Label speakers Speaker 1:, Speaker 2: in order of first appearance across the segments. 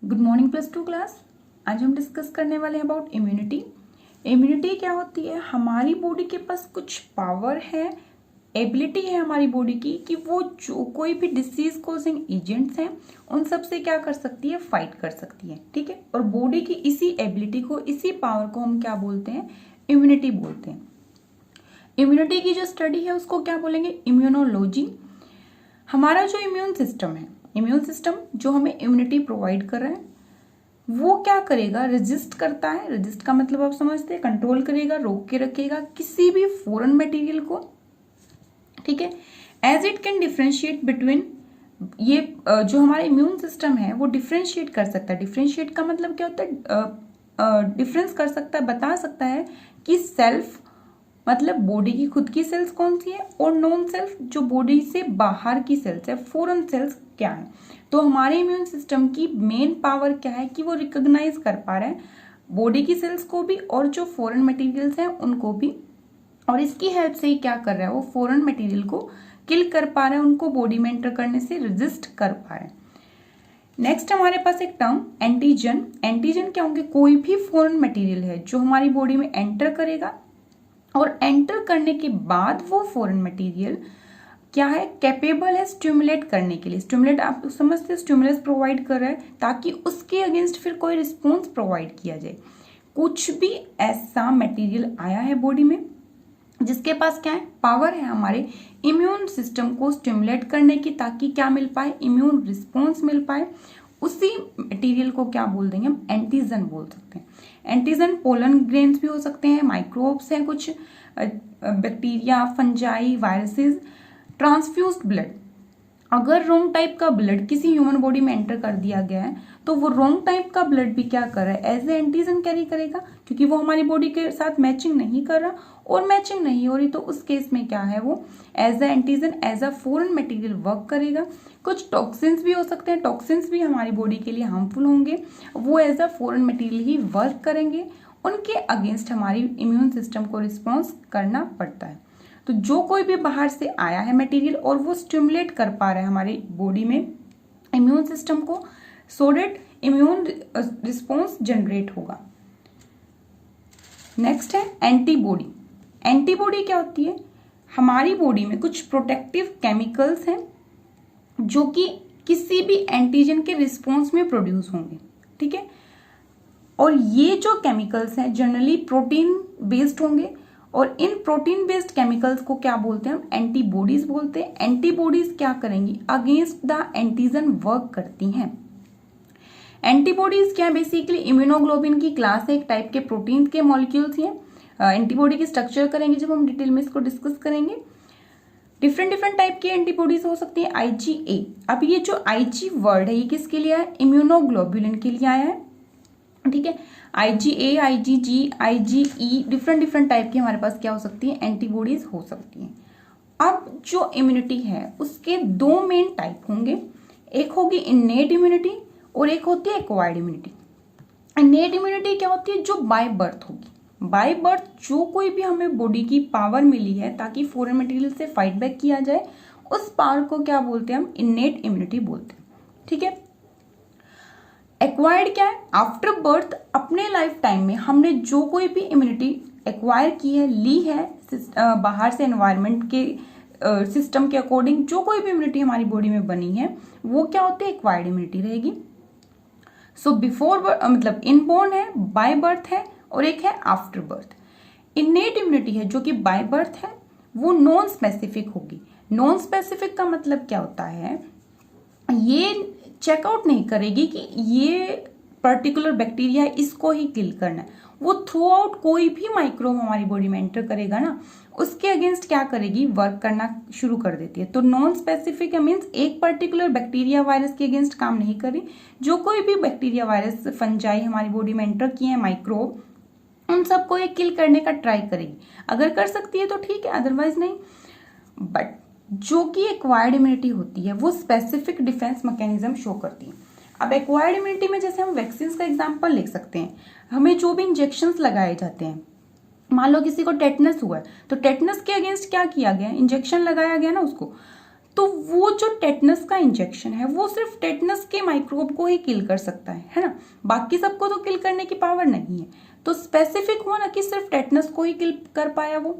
Speaker 1: Good morning +2 class. आज हम discuss करने वाले हैं अबाउट इम्यूनिटी। इम्यूनिटी क्या होती है? हमारी बॉडी के पास कुछ पावर है, एबिलिटी है हमारी बॉडी की कि वो जो कोई भी डिसीज कॉजिंग एजेंट्स हैं उन सब से क्या कर सकती है, फाइट कर सकती है। ठीक है, और बॉडी की इसी एबिलिटी को, इसी पावर को हम क्या बोलते हैं? इम्यूनिटी बोलते हैं। इम्यूनिटी की जो स्टडी है उसको क्या बोलेंगे? इम्यूनोलॉजी। हमारा जो इम्यून सिस्टम है, इम्यून सिस्टम जो हमें इम्यूनिटी प्रोवाइड कर रहा है, वो क्या करेगा? रेजिस्ट करता है। रेजिस्ट का मतलब आप समझते हैं, कंट्रोल करेगा, रोक के रखेगा किसी भी फॉरेन मटेरियल को। ठीक है, as it can differentiate between, ये जो हमारा इम्यून सिस्टम है वो डिफ्रेंशिएट कर सकता है। डिफ्रेंशिएट का मतलब क्या होता है? डिफरेंस कर सकता है, बता सकता है कि सेल्फ मतलब बॉडी की खुद की सेल्स कौन सी है और नॉन सेल्फ जो बॉडी से बाहर की सेल्स है, फॉरेन सेल्स क्या है। तो हमारे इम्यून सिस्टम की मेन पावर क्या है कि वो रिकॉग्नाइज कर पा रहे हैं बॉडी की सेल्स को भी और जो फॉरेन मटेरियल्स हैं उनको भी, और इसकी हेल्प से ही क्या कर रहा है, वो फॉरेन मटेरियल को किल कर पा रहा है, उनको बॉडी में एंटर करने से रेजिस्ट कर पा रहे हैं। नेक्स्ट हमारे पास एक टर्म एंटीजन। एंटीजन क्या होंगे? कोई भी फॉरेन मटेरियल है जो हमारी बॉडी में एंटर करेगा और एंटर करने के बाद वो फॉरेन मटेरियल क्या है, कैपेबल है स्टिमुलेट करने के लिए। स्टिमुलेट आप समझते हैं, स्टिमुलस प्रोवाइड कर रहा है ताकि उसके अगेंस्ट फिर कोई रिस्पॉन्स प्रोवाइड किया जाए। कुछ भी ऐसा मटेरियल आया है बॉडी में जिसके पास क्या है, पावर है हमारे इम्यून सिस्टम को स्टिमुलेट करने की, ताकि क्या मिल पाए, इम्यून रिस्पॉन्स मिल पाए, उसी मटेरियल को क्या बोल देंगे हम? एंटीजन बोल सकते हैं। एंटीजन पोलन ग्रेन्स भी हो सकते हैं, माइक्रोब्स हैं, कुछ बैक्टीरिया, फंजाई, वायरसेस। ट्रांसफ्यूज्ड ब्लड, अगर रोंग टाइप का ब्लड किसी ह्यूमन बॉडी में एंटर कर दिया गया है तो वो रोंग टाइप का ब्लड भी क्या कर रहा है, एज ए एंटीजन कैरी करेगा, क्योंकि वो हमारी बॉडी के साथ मैचिंग नहीं कर रहा, और मैचिंग नहीं हो रही तो उस केस में क्या है, वो as a antigen, as a foreign material work करेगा। कुछ टॉक्सिन्स भी हो सकते हैं, टॉक्सिन्स भी हमारी बॉडी के लिए हार्मफुल होंगे, वो एज अ फॉरेन मटेरियल ही वर्क करेंगे, उनके अगेंस्ट हमारी इम्यून सिस्टम को रिस्पॉन्स करना पड़ता है। तो जो कोई भी बाहर से आया है मटेरियल और वो स्टिमुलेट कर पा रहा है हमारी बॉडी में इम्यून सिस्टम को, सो डेट इम्यून रिस्पॉन्स जनरेट होगा। नेक्स्ट है एंटीबॉडी। एंटीबॉडी क्या होती है? हमारी बॉडी में कुछ प्रोटेक्टिव केमिकल्स हैं जो कि किसी भी एंटीजन के रिस्पॉन्स में प्रोड्यूस होंगे। ठीक है, और ये जो केमिकल्स हैं जनरली प्रोटीन बेस्ड होंगे, और इन प्रोटीन बेस्ड केमिकल्स को क्या बोलते हैं हम? एंटीबॉडीज बोलते हैं। एंटीबॉडीज क्या करेंगी? अगेंस्ट द एंटीजन वर्क करती हैं। एंटीबॉडीज क्या है? बेसिकली इम्यूनोग्लोबिन की क्लास है, एक टाइप के प्रोटीन के मॉलिक्यूल्स हैं। एंटीबॉडी की स्ट्रक्चर करेंगे जब हम डिटेल में इसको डिस्कस करेंगे। डिफरेंट टाइप की एंटीबॉडीज हो सकती है। IgA, अब ये जो IG वर्ड है ये किसके लिए है? इम्यूनोग्लोबुलिन के लिए आया है। ठीक है, IgA, IgG, IgE, different type की हमारे पास क्या हो सकती है, एंटीबॉडीज हो सकती हैं। अब जो इम्यूनिटी है उसके दो मेन टाइप होंगे, एक होगी इन्नेट इम्यूनिटी और एक होती है एक्वायर्ड इम्यूनिटी। इन्नेट इम्यूनिटी क्या होती है? जो बाय बर्थ होगी। बाय बर्थ जो कोई भी हमें बॉडी की पावर मिली है ताकि फॉरेन मटेरियल से फाइट बैक किया जाए, उस पावर को क्या बोलते हैं हम? इन्नेट इम्यूनिटी बोलते हैं। ठीक है, एक्वायर्ड क्या है? आफ्टर बर्थ अपने लाइफ टाइम में हमने जो कोई भी इम्यूनिटी एक्वायर की है, ली है बाहर से, एनवायरनमेंट के सिस्टम के अकॉर्डिंग जो कोई भी इम्यूनिटी हमारी बॉडी में बनी है वो क्या होती है? एक्वायर्ड इम्यूनिटी रहेगी। सो बिफोर मतलब इनबोर्न है, बाय बर्थ है, और एक है आफ्टर बर्थ। इन्नेट इम्यूनिटी है जो कि बाय बर्थ है, वो नॉन स्पेसिफिक होगी। नॉन स्पेसिफिक का मतलब क्या होता है? ये चेकआउट नहीं करेगी कि ये पर्टिकुलर बैक्टीरिया है, इसको ही किल करना है। वो थ्रू आउट कोई भी माइक्रोब हमारी बॉडी में एंटर करेगा ना, उसके अगेंस्ट क्या करेगी? वर्क करना शुरू कर देती है। तो नॉन स्पेसिफिक मीन्स एक पर्टिकुलर बैक्टीरिया वायरस के अगेंस्ट काम नहीं कर रही, जो कोई भी बैक्टीरिया वायरस फंजाई हमारी बॉडी में एंटर किए हैं, माइक्रोब, उन सबको ये किल करने का ट्राई करेगी। अगर कर सकती है तो ठीक है, अदरवाइज नहीं। बट जो कि एक्वायर्ड इम्यूनिटी होती है वो स्पेसिफिक डिफेंस मैकेनिज्म शो करती है। अब एक्वायर्ड इम्यूनिटी में जैसे हम वैक्सीन का एग्जांपल लिख सकते हैं। हमें जो भी इंजेक्शंस लगाए जाते हैं, मान लो किसी को टेटनस हुआ है तो टेटनस के अगेंस्ट क्या किया गया? इंजेक्शन लगाया गया ना उसको, तो वो जो टेटनस का इंजेक्शन है वो सिर्फ टेटनस के माइक्रोब को ही किल कर सकता है ना, बाकी सबको तो किल करने की पावर नहीं है। तो स्पेसिफिक हुआ ना कि सिर्फ टेटनस को ही किल कर पाया वो।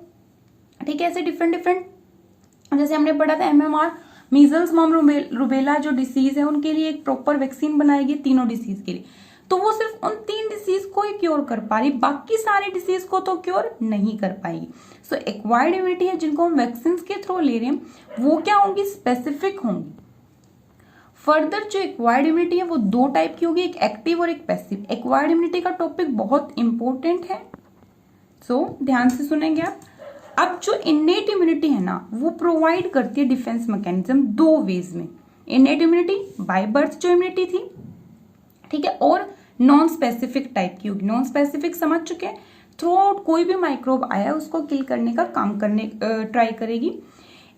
Speaker 1: ठीक है, ऐसे डिफरेंट डिफरेंट, जैसे हमने पढ़ा था MMR, मीजल्स मॉम रूबेला जो डिसीज है उनके लिए एक प्रॉपर वैक्सीन बनाएगी तीनों डिसीज के लिए, तो वो सिर्फ उन 3 डिसीज को ही क्योर कर पा रही, बाकी सारे डिसीज को तो क्योर नहीं कर पाएगी। सो एक्वायर्ड इम्यूनिटी है जिनको हम वैक्सीन के थ्रू ले रहे हैं वो क्या होंगी, स्पेसिफिक होंगी। फर्दर जो एक्वायर्ड इम्यूनिटी है वो 2 टाइप की होगी, एक एक्टिव और एक पैसिव। एक्वायर्ड इम्यूनिटी का टॉपिक बहुत इंपॉर्टेंट है, सो ध्यान से सुनेंगे आप। अब जो इनेट इम्यूनिटी है ना वो प्रोवाइड करती है डिफेंस मैकेनिज्म 2 वेज में। इनेट इम्यूनिटी बाय बर्थ जो इम्यूनिटी थी, ठीक है, और नॉन स्पेसिफिक टाइप की होगी। नॉन स्पेसिफिक समझ चुके हैं, थ्रू आउट कोई भी माइक्रोब आया उसको किल करने का काम करने ट्राई करेगी।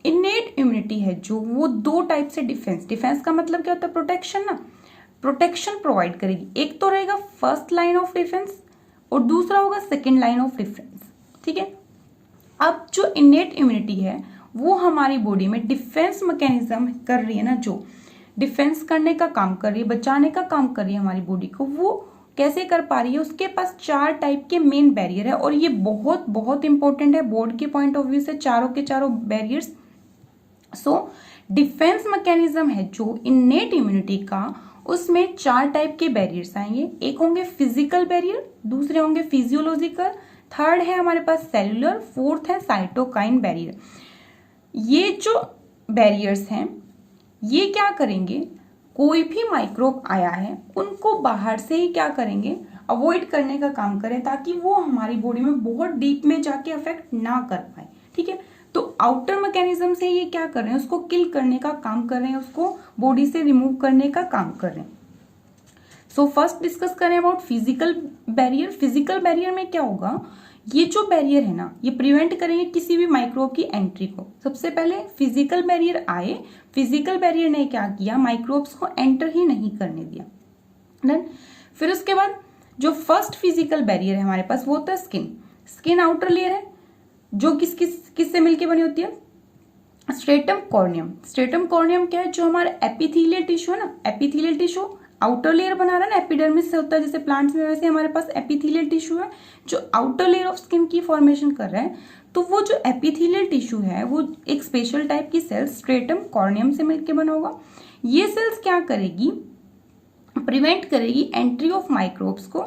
Speaker 1: इनेट इम्यूनिटी है जो वो 2 टाइप से डिफेंस का मतलब क्या होता है, प्रोटेक्शन ना, प्रोटेक्शन प्रोवाइड करेगी। एक तो रहेगा फर्स्ट लाइन ऑफ डिफेंस और दूसरा होगा सेकेंड लाइन ऑफ डिफेंस। ठीक है, अब जो इनेट इम्यूनिटी है वो हमारी बॉडी में डिफेंस मैकेनिज्म कर रही है ना, जो डिफेंस करने का काम कर रही है, बचाने का काम कर रही है हमारी बॉडी को, वो कैसे कर पा रही है, उसके पास 4 टाइप के मेन बैरियर है और ये बहुत बहुत इंपॉर्टेंट है बोर्ड के पॉइंट ऑफ व्यू से, चारों के चारों बैरियर्स। सो डिफेंस मैकेनिज्म है जो इनेट इम्यूनिटी का, उसमें 4 टाइप के बैरियर्स आएंगे। एक होंगे फिजिकल बैरियर, दूसरे होंगे फिजियोलॉजिकल, थर्ड है हमारे पास सेलुलर, फोर्थ है साइटोकाइन बैरियर। ये जो बैरियर्स हैं ये क्या करेंगे, कोई भी माइक्रोब आया है उनको बाहर से ही क्या करेंगे, अवॉइड करने का काम करें ताकि वो हमारी बॉडी में बहुत डीप में जाके अफेक्ट ना कर पाए। ठीक है, तो आउटर मैकेनिज्म से ये क्या कर रहे हैं, उसको किल करने का काम कर रहे हैं, उसको बॉडी से रिमूव करने का काम कर रहे हैं। सो फर्स्ट डिस्कस करें about physical barrier. Physical barrier में क्या होगा, ये जो बैरियर है ना ये प्रिवेंट करेंगे किसी भी माइक्रोब की एंट्री को। सबसे पहले फिजिकल बैरियर आए, फिजिकल बैरियर ने क्या किया, माइक्रोब्स को एंटर ही नहीं करने दिया। देन फिर उसके बाद जो फर्स्ट फिजिकल बैरियर है हमारे पास वो होता है स्किन। स्किन आउटर लेयर है जो किस से मिलकर बनी होती है, स्ट्रेटम कॉर्नियम। स्ट्रेटम कॉर्नियम क्या है, जो हमारा एपिथेलियल टिश्यू है ना, एपिथेलियल टिश्यू आउटर लेयर बना रहा है ना, एपिडर्मिस से होता है जैसे प्लांट्स में, वैसे हमारे पास एपिथेलियल टिश्यू है जो आउटर लेयर ऑफ स्किन की फॉर्मेशन कर रहा है। तो वो जो एपिथेलियल टिश्यू है वो एक स्पेशल टाइप की सेल स्ट्रेटम कॉर्नियम से मिलकर बना होगा। ये सेल्स क्या करेगी, प्रिवेंट करेगी एंट्री ऑफ माइक्रोब्स को।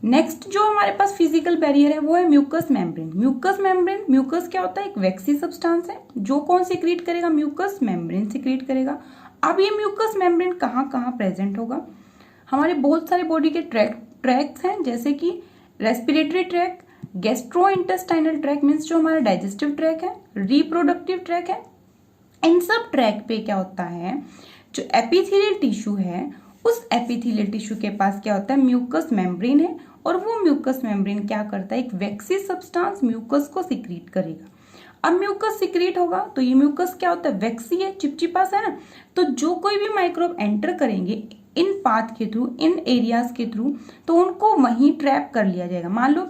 Speaker 1: नेक्स्ट जो हमारे पास फिजिकल बैरियर है वो है mucous membrane. Mucous membrane, mucus क्या होता है, एक वैक्सी सब्सटेंस है जो कौन सिक्रीट करेगा, म्यूकस मेम्ब्रेन सिक्रीट करेगा। अब ये म्यूकस मेम्ब्रेन कहाँ कहाँ प्रेजेंट होगा, हमारे बहुत सारे बॉडी के ट्रैक्स हैं जैसे कि respiratory tract, gastrointestinal tract means जो हमारा डाइजेस्टिव ट्रैक है, रिप्रोडक्टिव ट्रैक है। इन सब ट्रैक पे क्या होता है, जो एपिथेलियल टिश्यू है उस एपिथेलियल टिश्यू के पास क्या होता है, म्यूकस मेम्ब्रेन है और वो म्यूकस मेम्ब्रेन क्या करता है, एक वैक्सी सब्सटेंस म्यूकस को सिक्रीट करेगा। अब म्यूकस सिक्रीट होगा तो ये म्यूकस क्या होता है, वैक्सी है, चिपचिपा सा है ना, तो जो कोई भी माइक्रोब एंटर करेंगे इन पाथ के थ्रू, इन एरियाज के थ्रू, तो उनको वहीं ट्रैप कर लिया जाएगा। मान लो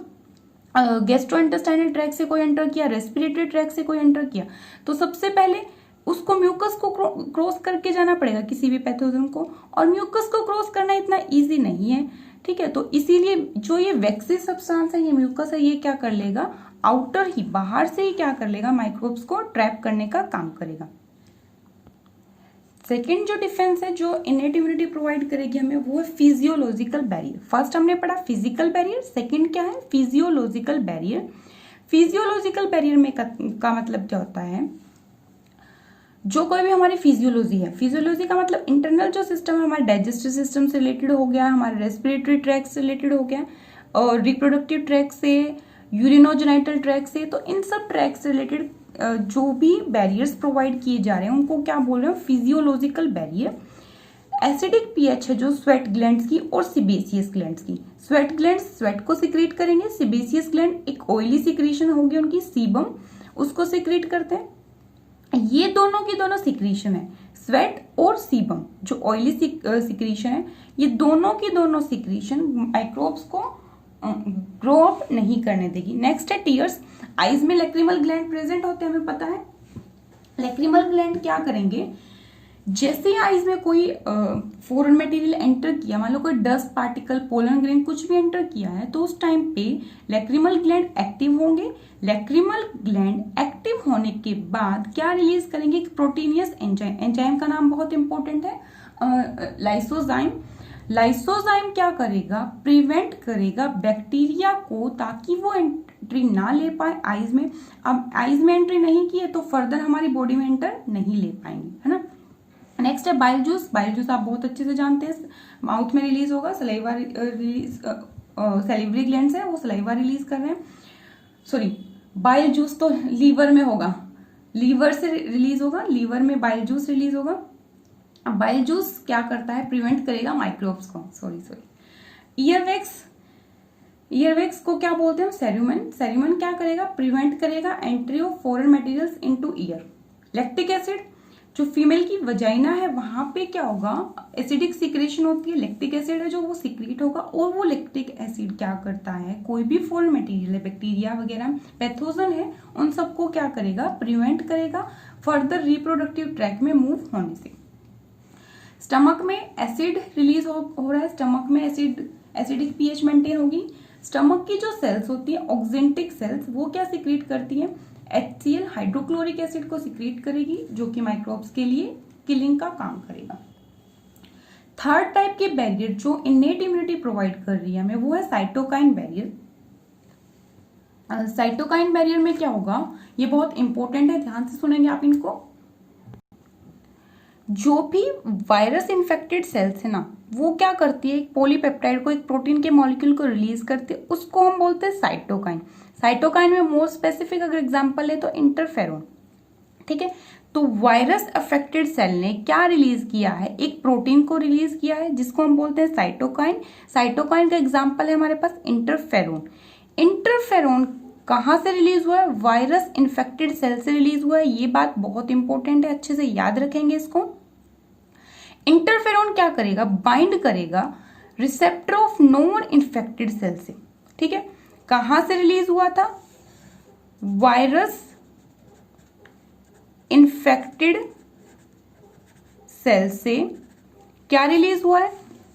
Speaker 1: गैस्ट्रोइंटेस्टाइनल ट्रैक से कोई एंटर किया, रेस्पिरेटरी ट्रैक से कोई एंटर किया, तो सबसे पहले उसको म्यूकस को क्रॉस करके जाना पड़ेगा किसी भी पैथोजन को, और म्यूकस को क्रॉस करना इतना इजी नहीं है। ठीक है, तो इसीलिए जो ये वैक्सी सब्सटेंस है, ये म्यूकस है, ये क्या कर लेगा, आउटर ही, बाहर से ही क्या कर लेगा, माइक्रोब्स को ट्रैप करने का काम करेगा। सेकेंड जो डिफेंस है जो इनेट इम्यूनिटी प्रोवाइड करेगी हमें वो है फिजियोलॉजिकल बैरियर। फर्स्ट हमने पढ़ा फिजिकल बैरियर, सेकेंड क्या है, फिजियोलॉजिकल बैरियर। फिजियोलॉजिकल बैरियर में का मतलब क्या होता है, जो कोई भी हमारी फिजियोलॉजी है, फिजियोलॉजी का मतलब इंटरनल जो सिस्टम है हमारे डाइजेस्टिव सिस्टम से रिलेटेड हो गया, हमारे रेस्पिरेटरी ट्रैक से रिलेटेड हो गया और रिप्रोडक्टिव ट्रैक से, यूरिनोजेनाइटल ट्रैक से, तो इन सब ट्रैक से रिलेटेड जो भी बैरियर्स प्रोवाइड किए जा रहे हैं उनको क्या बोल रहे हैं, फिजियोलॉजिकल बैरियर। एसिडिक पीएच है जो स्वेट ग्लैंड्स की और सिबेसियस ग्लैंड्स की। स्वेट ग्लैंड्स स्वेट को सिक्रीट करेंगे, सिबेसियस ग्लैंड एक ऑयली सिक्रीशन होगी उनकी, सीबम, उसको सिक्रीट करते हैं। ये दोनों की दोनों सिक्रीशन है, स्वेट और सीबम जो ऑयली सिक्रीशन है, ये दोनों की दोनों सिक्रीशन माइक्रोब्स को ग्रो अप नहीं करने देगी। नेक्स्ट है टीयर्स। आईज में लैक्रिमल ग्लैंड प्रेजेंट होते हैं, हमें पता है, लैक्रिमल ग्लैंड क्या करेंगे, जैसे आईज में कोई फॉरेन मटेरियल एंटर किया, मान लो कोई डस्ट पार्टिकल, पोलन ग्रेन कुछ भी एंटर किया है, तो उस टाइम पे लैक्रिमल ग्लैंड एक्टिव होंगे। लैक्रिमल ग्लैंड एक्टिव होने के बाद क्या रिलीज करेंगे, प्रोटीनियस एंजाइम। एंजाइम का नाम बहुत इंपॉर्टेंट है, लाइसोजाइम। लाइसोजाइम क्या करेगा, प्रिवेंट करेगा बैक्टीरिया को, ताकि वो एंट्री ना ले पाए आईज में। अब आईज में एंट्री नहीं की है तो फर्दर हमारी बॉडी में एंटर नहीं ले पाएंगे, है ना। नेक्स्ट है बाइल जूस। बाइल जूस आप बहुत अच्छे से जानते हैं, माउथ में रिलीज होगा, सलाइवा रिलीज, सैलिवरी ग्लैंड है वो सलाइवा रिलीज कर रहे हैं। सॉरी, बाइल जूस तो लीवर में होगा, लीवर से रिलीज होगा, लीवर में बाइल जूस रिलीज होगा। अब बाइल जूस क्या करता है, प्रिवेंट करेगा माइक्रोब्स को, ईयरवैक्स। ईयरवैक्स को क्या बोलते हैं, सेरुमन। सेरुमन क्या करेगा, प्रिवेंट करेगा entry of foreign materials into year. Lactic acid, जो फीमेल की वजाइना है वहां पे क्या होगा, एसिडिक सिक्रेशन होती है, लैक्टिक एसिड है जो वो सिक्रीट होगा, और वो लैक्टिक एसिड क्या करता है, कोई भी फॉरेन मटेरियल है, बैक्टीरिया वगैरह पैथोजन है, उन सबको क्या करेगा, प्रिवेंट करेगा फर्दर रिप्रोडक्टिव ट्रैक में मूव होने से। स्टमक में एसिड रिलीज हो रहा है, स्टमक में एसिडिक पीएच मेंटेन होगी। स्टमक की जो सेल्स होती है ऑक्जेंटिक सेल्स, वो क्या सिक्रीट करती है, HCl हाइड्रोक्लोरिक एसिड को सिक्रीट करेगी, जो कि माइक्रोब्स के लिए किलिंग का काम करेगा। थर्ड टाइप के बैरियर जो इनेट इम्यूनिटी प्रोवाइड कर रही है हमें, वो है साइटोकाइन बैरियर। साइटोकाइन बैरियर में क्या होगा, ये बहुत इंपॉर्टेंट है, ध्यान से सुनेंगे आप इनको। जो भी वायरस इन्फेक्टेड सेल्स है ना, वो क्या करती है, एक पॉलीपेप्टाइड को, एक प्रोटीन के मॉलिक्यूल को रिलीज करती है, उसको हम बोलते हैं साइटोकाइन। साइटोकाइन में मोर स्पेसिफिक अगर एग्जांपल है तो इंटरफेरोन, ठीक है। तो वायरस अफेक्टेड सेल ने क्या रिलीज किया है, एक प्रोटीन को रिलीज किया है जिसको हम बोलते हैं साइटोकाइन। साइटोकाइन का एग्जांपल है हमारे पास इंटरफेरोन। इंटरफेरोन कहां से रिलीज हुआ है, वायरस इन्फेक्टेड सेल से रिलीज हुआ है, ये बात बहुत इंपॉर्टेंट है, अच्छे से याद रखेंगे इसको। इंटरफेरोन क्या करेगा, बाइंड करेगा receptor of non infected cell से, ठीक है। कहां से रिलीज हुआ था, वायरस इन्फेक्टेड सेल से क्या रिलीज हुआ है,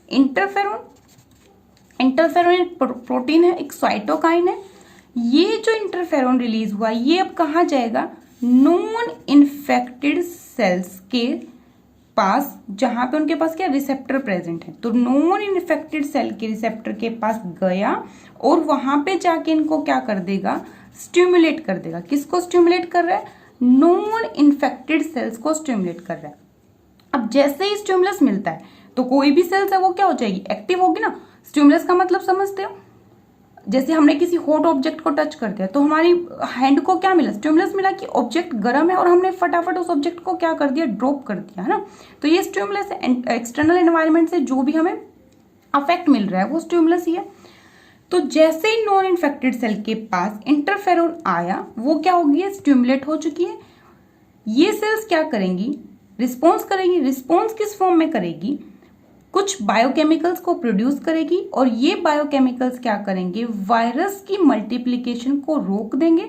Speaker 1: इंटरफेरोन। इंटरफेरोन एक प्रोटीन है, एक साइटोकाइन है। ये जो इंटरफेरोन रिलीज हुआ, ये अब कहां जाएगा, नॉन इन्फेक्टेड सेल्स के पास, जहां पे उनके पास क्या रिसेप्टर प्रेजेंट है। तो नॉन इन्फेक्टेड सेल के रिसेप्टर के पास गया और वहां पे जाके इनको क्या कर देगा, स्टिमुलेट कर देगा। किसको स्टिमुलेट कर रहा है, नॉन इन्फेक्टेड सेल्स को स्टिमुलेट कर रहा है। अब जैसे ही स्टिमुलस मिलता है तो कोई भी सेल्स है वो क्या हो जाएगी, एक्टिव होगी ना। स्टिमुलस का मतलब समझते हो, जैसे हमने किसी हॉट ऑब्जेक्ट को टच कर दिया तो हमारी हैंड को क्या मिला, स्टिमुलस मिला कि ऑब्जेक्ट गर्म है, और हमने फटाफट उस ऑब्जेक्ट को क्या कर दिया, ड्रॉप कर दिया, है ना। तो ये स्टिमुलस एक्सटर्नल एनवायरनमेंट से जो भी हमें अफेक्ट मिल रहा है वो स्टिमुलस ही है। तो जैसे ही नॉन इन्फेक्टेड सेल के पास इंटरफेरोन आया, वो क्या होगी, स्टिमुलेट हो चुकी है। ये सेल्स क्या करेंगी, रिस्पॉन्स करेगी। रिस्पॉन्स किस फॉर्म में करेगी, कुछ बायोकेमिकल्स को प्रोड्यूस करेगी, और ये बायोकेमिकल्स क्या करेंगे, वायरस की मल्टीप्लिकेशन को रोक देंगे।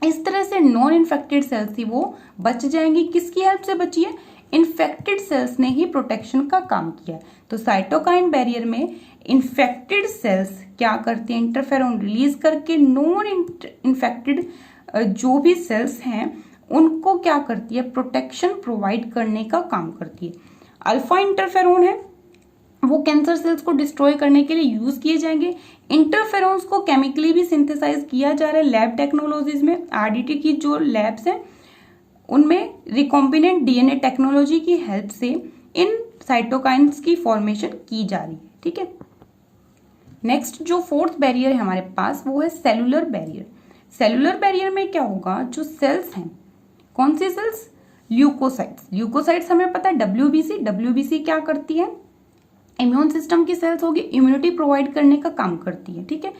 Speaker 1: इस तरह से नॉन इन्फेक्टेड सेल्स थी वो बच जाएंगी। किसकी हेल्प से बची है, इन्फेक्टेड सेल्स ने ही प्रोटेक्शन का काम किया। तो साइटोकाइन बैरियर में इन्फेक्टेड सेल्स क्या करती है, इंटरफेरोन रिलीज करके नॉन इन्फेक्टेड जो भी सेल्स हैं उनको क्या करती है, प्रोटेक्शन प्रोवाइड करने का काम करती है। अल्फा इंटरफेरोन है, वो कैंसर सेल्स को डिस्ट्रॉय करने के लिए यूज किए जाएंगे। इंटरफेरोन्स को केमिकली भी सिंथेसाइज किया जा रहा है लैब टेक्नोलॉजीज में। आरडीटी की जो लैब्स हैं उनमें रिकॉम्बिनेंट डीएनए टेक्नोलॉजी की हेल्प से इन साइटोकाइन्स की फॉर्मेशन की जा रही है, ठीक है। नेक्स्ट जो फोर्थ बैरियर है हमारे पास, वो है सेलुलर बैरियर। सेलुलर बैरियर में क्या होगा, जो सेल्स हैं, कौन सी सेल्स, ल्यूकोसाइट्स। ल्यूकोसाइट्स हमें पता है, डब्ल्यूबीसी क्या करती है, इम्यून सिस्टम की सेल्स होगी, इम्यूनिटी प्रोवाइड करने का काम करती है, ठीक है।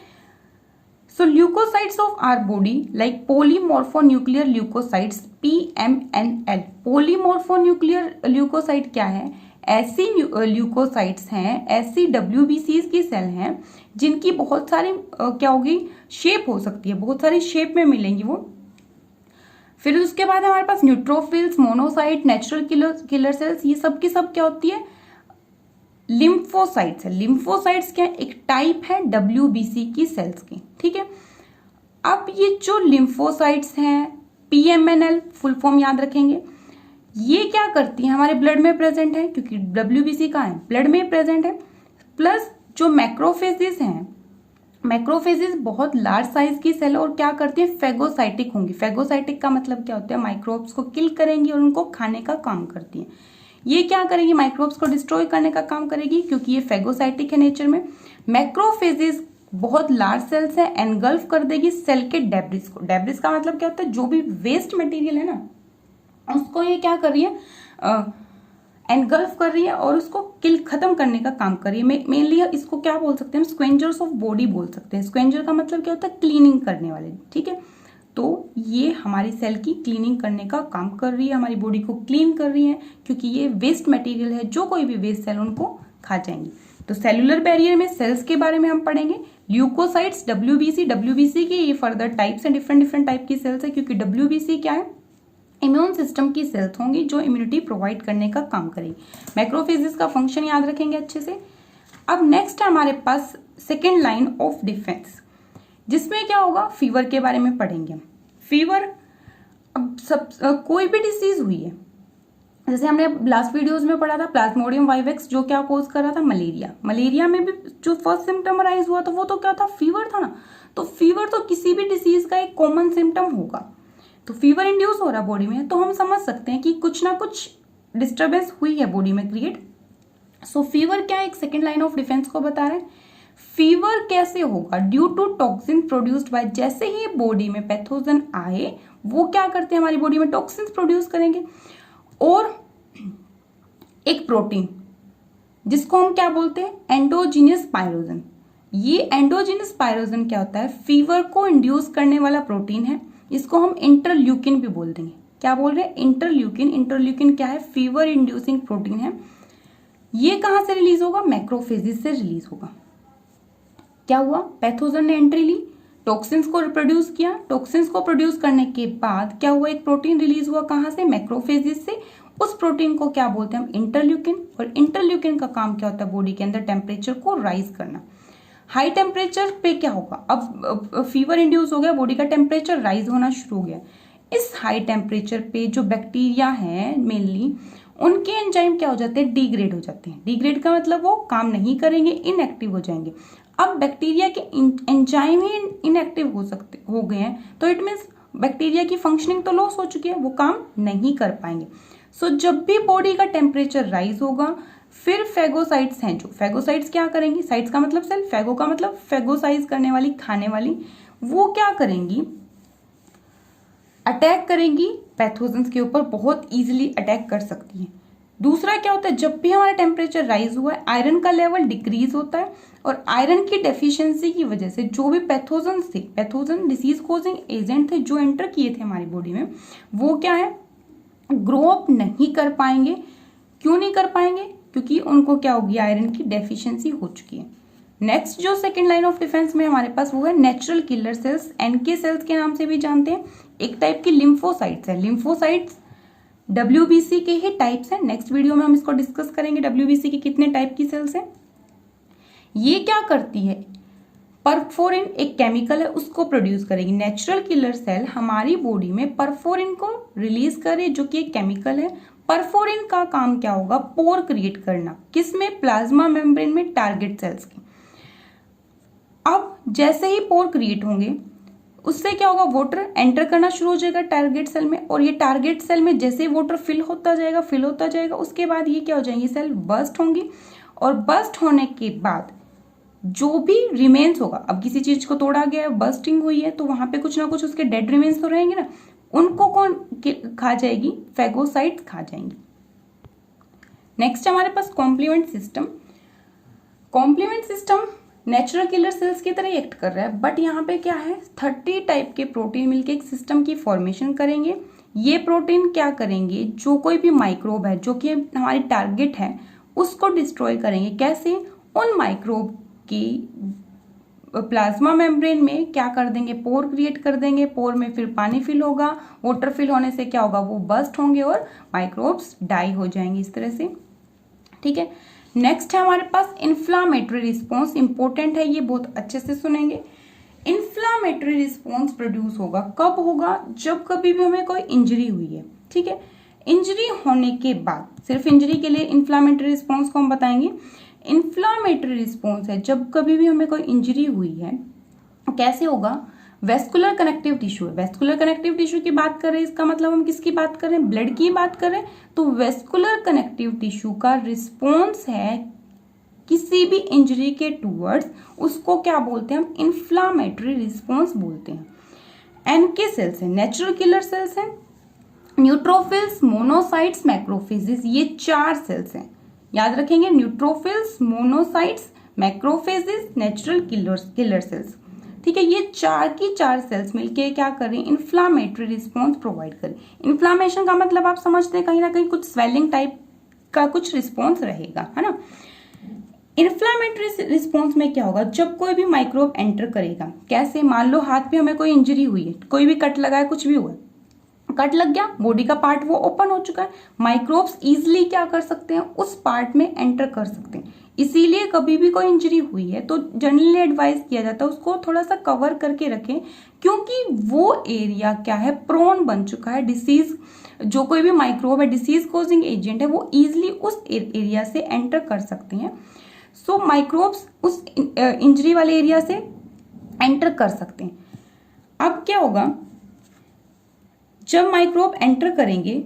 Speaker 1: So leukocytes of our body like polymorphonuclear leukocytes, PMNL। Polymorphonuclear leukocyte क्या है, ऐसी ल्यूकोसाइट्स हैं, ऐसी WBCs की सेल हैं जिनकी बहुत सारी क्या होगी, शेप हो सकती है, बहुत सारी शेप में मिलेंगी वो। फिर उसके बाद हमारे पास neutrophils, monocyte, natural killer cells, ये सब की सब क्या होती है, लिम्फोसाइट्स है। लिम्फोसाइट्स क्या है, एक टाइप है WBC की सेल्स की, ठीक है। अब ये जो लिम्फोसाइट्स हैं, PMNL फुल फॉर्म याद रखेंगे, ये क्या करती है, हमारे ब्लड में प्रेजेंट है, क्योंकि WBC कहाँ है, ब्लड में प्रेजेंट है। प्लस जो मैक्रोफेजेस हैं, मैक्रोफेजेस बहुत लार्ज साइज की सेल और क्या करती है, फेगोसाइटिक होंगी। फेगोसाइटिक का मतलब क्या होता है, माइक्रोब्स को किल करेंगी और उनको खाने का काम करती है। ये क्या करेगी, माइक्रोब्स को डिस्ट्रॉय करने का काम करेगी, क्योंकि ये फेगोसाइटिक है नेचर में। मैक्रोफेजेस बहुत लार्ज सेल्स है, एनगल्फ कर देगी सेल के डेब्रिस को। डेब्रिस का मतलब क्या होता है, जो भी वेस्ट मटेरियल है ना, उसको ये क्या कर रही है, एनगल्फ कर रही है और उसको किल खत्म करने का काम कर रही है। मेनली इसको क्या बोल सकते हैं, स्क्वेंजर्स ऑफ बॉडी बोल सकते हैं। स्क्वेंजर का मतलब क्या होता है, क्लीनिंग करने वाले, ठीक है। तो ये हमारी सेल की क्लीनिंग करने का काम कर रही है, हमारी बॉडी को क्लीन कर रही है, क्योंकि ये वेस्ट मटेरियल है, जो कोई भी वेस्ट सेल उनको खा जाएंगी। तो सेलुलर बैरियर में सेल्स के बारे में हम पढ़ेंगे। ल्यूकोसाइट्स, WBC की ये फर्दर टाइप्स हैं, डिफरेंट टाइप की सेल्स है, क्योंकि WBC क्या है, इम्यून सिस्टम की सेल्स होंगी जो इम्यूनिटी प्रोवाइड करने का काम करेगी। मैक्रोफेजेस का फंक्शन याद रखेंगे अच्छे से। अब नेक्स्ट है हमारे पास सेकेंड लाइन ऑफ डिफेंस, जिसमें क्या होगा, फीवर के बारे में पढ़ेंगे। फीवर, अब कोई भी डिसीज हुई है, जैसे हमने लास्ट वीडियोस में पढ़ा था प्लाज्मोडियम वाइवेक्स, जो क्या कोज कर रहा था, मलेरिया। मलेरिया में भी जो फर्स्ट सिम्टम अराइज हुआ था वो तो क्या था, फीवर था ना। तो फीवर तो किसी भी डिसीज का एक कॉमन सिम्टम होगा। तो फीवर इंड्यूस हो रहा है बॉडी में, तो हम समझ सकते हैं कि कुछ ना कुछ डिस्टर्बेंस हुई है बॉडी में क्रिएट। सो फीवर क्या है, एक सेकेंड लाइन ऑफ डिफेंस को बता रहे हैं। फीवर कैसे होगा, due to toxin produced by, जैसे ही बॉडी में पैथोजन आए वो क्या करते हैं, हमारी बॉडी में टॉक्सिन्स प्रोड्यूस करेंगे। और एक प्रोटीन जिसको हम क्या बोलते हैं, एंडोजीनियस पायरोजन। ये एंडोजीनियस पायरोजन क्या होता है, फीवर को इंड्यूस करने वाला प्रोटीन है। इसको हम इंटरल्यूकिन भी बोल देंगे। क्या बोल रहे हैं, इंटरल्यूकिन। इंटरल्यूकिन क्या है, फीवर इंड्यूसिंग प्रोटीन है। ये कहां से रिलीज होगा, मैक्रोफेजेस से रिलीज होगा। क्या हुआ, पैथोजन ने एंट्री ली, टॉक्सिन्स को प्रोड्यूस किया। टॉक्सिन्स को प्रोड्यूस करने के बाद क्या हुआ, एक प्रोटीन रिलीज हुआ, कहां से, मैक्रोफेजेस से। उस प्रोटीन को क्या बोलते हैं हम, इंटरल्यूकिन। और इंटरल्यूकिन का काम क्या होता है, बॉडी के अंदर टेम्परेचर को राइज करना। हाई टेम्परेचर पे क्या होगा, अब फीवर इंड्यूस हो गया, बॉडी का टेम्परेचर राइज होना शुरू हो गया। इस हाई टेम्परेचर पे जो बैक्टीरिया हैं मेनली, उनके एंजाइम क्या हो जाते हैं, डिग्रेड हो जाते हैं। डिग्रेड का मतलब वो काम नहीं करेंगे, इनएक्टिव हो जाएंगे। अब बैक्टीरिया के एंजाइम ही इनएक्टिव हो गए हैं, तो इट मीन्स बैक्टीरिया की फंक्शनिंग तो लॉस हो चुकी है, वो काम नहीं कर पाएंगे। सो जब भी बॉडी का टेम्परेचर राइज होगा, फिर फेगोसाइट्स हैं, जो फेगोसाइट्स क्या करेंगी, साइट्स का मतलब सेल, फेगो का मतलब फेगोसाइज करने वाली, खाने वाली, वो क्या करेंगी, अटैक करेंगी पैथोजेंस के ऊपर, बहुत इजीली अटैक कर सकती है। दूसरा क्या होता है, जब भी हमारा टेम्परेचर राइज हुआ है, आयरन का लेवल डिक्रीज होता है, और आयरन की डेफिशिएंसी की वजह से जो भी पैथोजेंस थे, पैथोजन डिसीज कोजिंग एजेंट थे जो एंटर किए थे हमारी बॉडी में, वो क्या है, ग्रो अप नहीं कर पाएंगे। क्यों नहीं कर पाएंगे, क्योंकि उनको क्या होगी, आयरन की डेफिशिएंसी हो चुकी है। नेक्स्ट जो सेकेंड लाइन ऑफ डिफेंस में हमारे पास वो है natural killer cells, NK cells के नाम से भी जानते हैं। एक टाइप की लिम्फोसाइट्स है। लिम्फोसाइट्स WBC के ही टाइप्स हैं। नेक्स्ट वीडियो में हम इसको डिस्कस करेंगे, WBC के कितने टाइप की सेल्स हैं। ये क्या करती है, परफोरिन एक केमिकल है, उसको प्रोड्यूस करेगी। नेचुरल किलर सेल हमारी बॉडी में परफोरिन को रिलीज करे, जो कि एक केमिकल है। परफोरिन का काम क्या होगा, पोर क्रिएट करना, किसमें, प्लाज्मा मेम्ब्रेन में, टारगेट सेल्स की। अब जैसे ही पोर क्रिएट होंगे, उससे क्या होगा, वाटर एंटर करना शुरू हो जाएगा टारगेट सेल में, और ये टारगेट सेल में जैसे ही वाटर फिल होता जाएगा, उसके बाद ये क्या हो जाएंगी, सेल बर्स्ट होंगी। और बर्स्ट होने के बाद जो भी रिमेन्स होगा, अब किसी चीज को तोड़ा गया है, बर्स्टिंग हुई है, तो वहां पे कुछ ना कुछ उसके डेड रिमेन्स तो रहेंगे ना, उनको कौन खा जाएगी, फेगोसाइट्स खा जाएंगी। नेक्स्ट हमारे पास complement system. Complement system natural killer cells की तरह एक्ट कर रहा है, बट यहाँ पे क्या है, 30 टाइप के प्रोटीन मिलके एक सिस्टम की फॉर्मेशन करेंगे। ये प्रोटीन क्या करेंगे, जो कोई भी माइक्रोब है जो कि हमारी टारगेट है, उसको डिस्ट्रॉय करेंगे। कैसे, उन माइक्रोब की प्लाज्मा मेम्ब्रेन में क्या कर देंगे, पोर क्रिएट कर देंगे, पोर में फिर पानी फिल होगा, वाटर फिल होने से क्या होगा, वो बस्ट होंगे और माइक्रोब्स डाई हो जाएंगे इस तरह से। ठीक है, नेक्स्ट है हमारे पास इन्फ्लामेटरी रिस्पॉन्स। इंपॉर्टेंट है ये, बहुत अच्छे से सुनेंगे। इन्फ्लामेटरी रिस्पॉन्स प्रोड्यूस होगा कब होगा, जब कभी भी हमें कोई इंजरी हुई है। ठीक है, इंजरी होने के बाद, सिर्फ इंजरी के लिए इन्फ्लामेटरी रिस्पॉन्स को हम बताएंगे। इन्फ्लामेटरी रिस्पॉन्स है जब कभी भी हमें कोई इंजरी हुई है, कैसे होगा, वेस्कुलर कनेक्टिव टिश्यू है। वेस्कुलर कनेक्टिव टिश्यू की बात करें, इसका मतलब हम किसकी बात कर रहे हैं, ब्लड की बात करें, तो वेस्कुलर कनेक्टिव टिश्यू का रिस्पॉन्स है किसी भी इंजरी के टूवर्ड्स, उसको क्या बोलते हैं हम, इन्फ्लामेटरी रिस्पॉन्स बोलते हैं। एनके सेल्स है, नेचुरल किलर सेल्स हैं, न्यूट्रोफिल्स, मोनोसाइट्स, मैक्रोफेजेस, ये 4 सेल्स हैं, याद रखेंगे, neutrophils, monocytes, macrophages, natural killer sales. ठीक है, ये 4 की 4 सेल्स मिलके क्या करें, इन्फ्लामेटरी रिस्पॉन्स प्रोवाइड करें। इन्फ्लामेशन का मतलब आप समझते हैं, कहीं ना कहीं कुछ स्वेलिंग टाइप का कुछ रिस्पॉन्स रहेगा, है ना। इन्फ्लामेटरी रिस्पॉन्स में क्या होगा, जब कोई भी माइक्रोब एंटर करेगा, कैसे, मान लो हाथ पे हमें कोई इंजरी हुई है, कोई भी कट लगा है, कुछ भी हुआ है, कट लग गया, बॉडी का पार्ट वो ओपन हो चुका है, माइक्रोब्स इजीली क्या कर सकते हैं, उस पार्ट में एंटर कर सकते हैं। इसीलिए कभी भी कोई इंजरी हुई है तो जनरली एडवाइस किया जाता है उसको थोड़ा सा कवर करके रखें, क्योंकि वो एरिया क्या है, प्रोन बन चुका है, डिसीज, जो कोई भी माइक्रोब है, डिसीज कॉजिंग एजेंट है, वो इजिली उस एरिया से एंटर कर सकते हैं। सो माइक्रोब्स उस इंजरी वाले एरिया से एंटर कर सकते हैं। अब क्या होगा, जब माइक्रोब एंटर करेंगे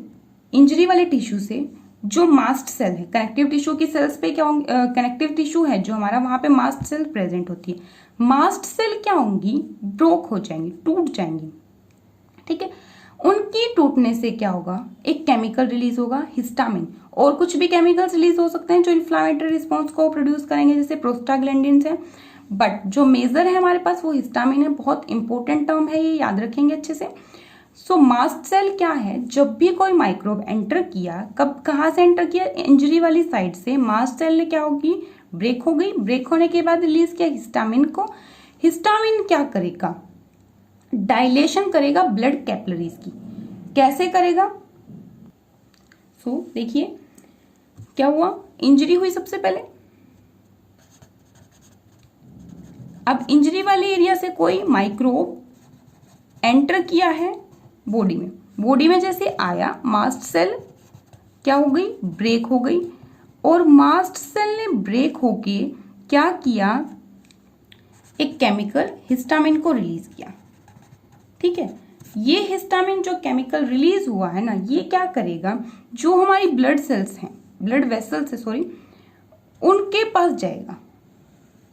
Speaker 1: इंजरी वाले टिश्यू से, जो मास्ट सेल है, कनेक्टिव टिश्यू की सेल्स पे क्या होंगे, कनेक्टिव टिश्यू है जो हमारा, वहां पे मास्ट सेल प्रेजेंट होती है। मास्ट सेल क्या होंगी, ब्रोक हो जाएंगी, टूट जाएंगी। ठीक है, उनकी टूटने से क्या होगा, एक केमिकल रिलीज होगा, हिस्टामिन, और कुछ भी केमिकल्स रिलीज हो सकते हैं जो इन्फ्लामेटरी रिस्पॉन्स को प्रोड्यूस करेंगे, जैसे प्रोस्टाग्लैंडिन्स है, बट जो मेजर है हमारे पास वो हिस्टामिन है। बहुत इंपॉर्टेंट टर्म है ये, याद रखेंगे अच्छे से। सो मास्ट सेल क्या है, जब भी कोई माइक्रोब एंटर किया, कब, कहाँ से एंटर किया, इंजरी वाली साइड से, मास्ट सेल ने क्या होगी, ब्रेक हो गई, ब्रेक होने के बाद रिलीज किया हिस्टामिन को। हिस्टामिन क्या करेगा, डायलेशन करेगा ब्लड कैपिलरीज की। कैसे करेगा, सो देखिए क्या हुआ, इंजरी हुई सबसे पहले, अब इंजरी वाले एरिया से कोई माइक्रोब एंटर किया है बॉडी में, बॉडी में जैसे आया, मास्ट सेल क्या हो गई, ब्रेक हो गई, और मास्ट सेल ने ब्रेक होके क्या किया, एक केमिकल हिस्टामिन को रिलीज किया। ठीक है, ये हिस्टामिन जो केमिकल रिलीज हुआ है ना, ये क्या करेगा, जो हमारी ब्लड सेल्स हैं, ब्लड वेसल्स है सॉरी, उनके पास जाएगा।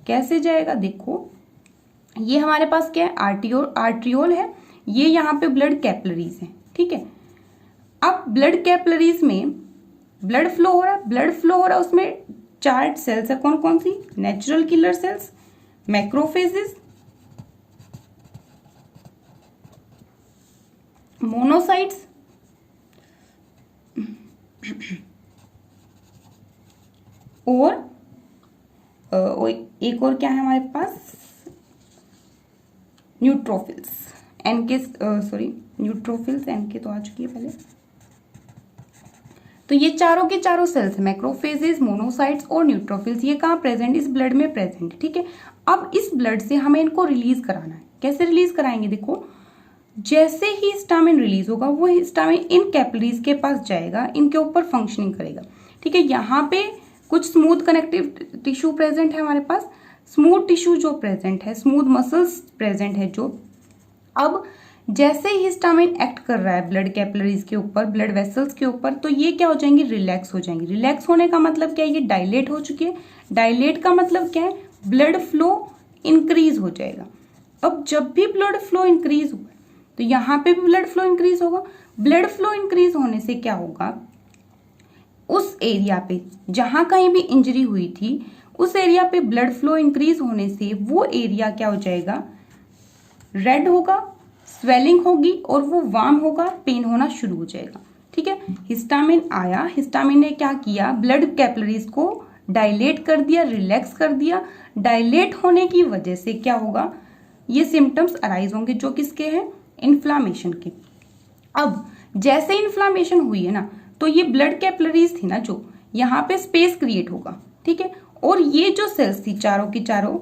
Speaker 1: कैसे जाएगा, देखो ये हमारे पास क्या है, आर्ट्रियोल है, ये यहाँ पे ब्लड कैपिलरीज है। ठीक है, अब ब्लड कैपिलरीज में ब्लड फ्लो हो रहा है, ब्लड फ्लो हो रहा है, उसमें 4 सेल्स है, कौन कौन सी, natural killer cells, macrophages, monocytes, और एक और क्या है हमारे पास, neutrophils, NK, sorry neutrophils, NK तो आ चुकी है पहले। तो ये चारों के चारों सेल्स, मैक्रोफेजेस, मोनोसाइट्स और न्यूट्रोफिल्स, ये कहाँ प्रेजेंट, इस ब्लड में प्रेजेंट। ठीक है, अब इस ब्लड से हमें इनको रिलीज कराना है। कैसे रिलीज कराएंगे, देखो जैसे ही हिस्टामिन रिलीज होगा, वो हिस्टामिन इन कैपिलरीज के पास जाएगा, इनके ऊपर फंक्शनिंग करेगा। ठीक है, यहाँ पे कुछ स्मूथ कनेक्टिव टिश्यू प्रेजेंट है हमारे पास, स्मूथ टिश्यू जो प्रेजेंट है, स्मूथ मसल्स प्रेजेंट है जो, अब जैसे ही हिस्टामिन एक्ट कर रहा है ब्लड कैपिलरीज के ऊपर, ब्लड वेसल्स के ऊपर, तो ये क्या हो जाएंगी, रिलैक्स हो जाएंगी। रिलैक्स होने का मतलब क्या है, ये डायलेट हो चुकी है। डायलेट का मतलब क्या है, ब्लड फ्लो इंक्रीज हो जाएगा। अब जब भी ब्लड फ्लो इंक्रीज हुआ तो यहाँ पे भी ब्लड फ्लो इंक्रीज होगा। ब्लड फ्लो इंक्रीज होने से क्या होगा, उस एरिया पे जहां कहीं भी इंजरी हुई थी, उस एरिया पे ब्लड फ्लो इंक्रीज होने से वो एरिया क्या हो जाएगा, रेड होगा, स्वेलिंग होगी और वो वार्म होगा, पेन होना शुरू हो जाएगा। ठीक है, हिस्टामिन आया, हिस्टामिन ने क्या किया, ब्लड कैपिलरीज को डायलेट कर दिया, रिलैक्स कर दिया। डायलेट होने की वजह से क्या होगा, ये सिम्टम्स अराइज होंगे जो किसके हैं, इन्फ्लामेशन के। अब जैसे इन्फ्लामेशन हुई है ना, तो ये ब्लड कैपिलरीज थी ना, जो यहाँ पे स्पेस क्रिएट होगा, ठीक है। और ये जो सेल्स थी चारों की चारों,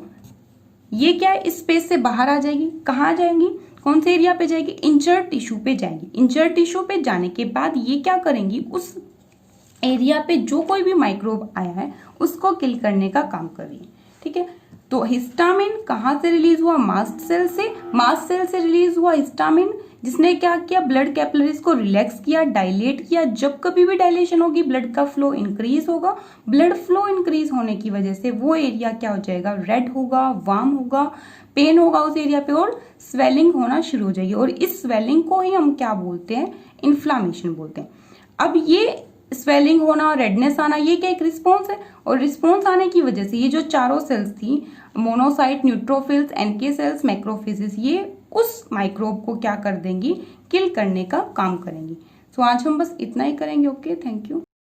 Speaker 1: ये क्या है, इस स्पेस से बाहर आ जाएगी। कहाँ जाएंगी, कौन से एरिया पे जाएगी, इंजर्ड टिश्यू पे जाएंगी। इंजर्ड टिश्यू पे जाने के बाद ये क्या करेंगी, उस एरिया पे जो कोई भी माइक्रोब आया है उसको किल करने का काम कर रही है, ठीक है। तो हिस्टामिन कहाँ से रिलीज हुआ, मास्ट सेल से। मास्ट सेल से रिलीज हुआ हिस्टामिन, जिसने क्या किया, ब्लड कैपिलरीज को रिलैक्स किया, डायलेट किया। जब कभी भी डायलेशन होगी ब्लड का फ्लो इंक्रीज होगा। ब्लड फ्लो इंक्रीज होने की वजह से वो एरिया क्या हो जाएगा, रेड होगा, वार्म होगा, पेन होगा उस एरिया पे, और स्वेलिंग होना शुरू हो जाएगी। और इस स्वेलिंग को ही हम क्या बोलते हैं, इन्फ्लामेशन बोलते हैं। अब ये स्वेलिंग होना, रेडनेस आना, ये क्या एक रिस्पॉन्स है। और रिस्पॉन्स आने की वजह से ये जो चारों सेल्स थी, monocyte, neutrophils, NK cells, macrophages, ये उस माइक्रोब को क्या कर देंगी, किल करने का काम करेंगी। सो आज हम बस इतना ही करेंगे। Okay, thank you.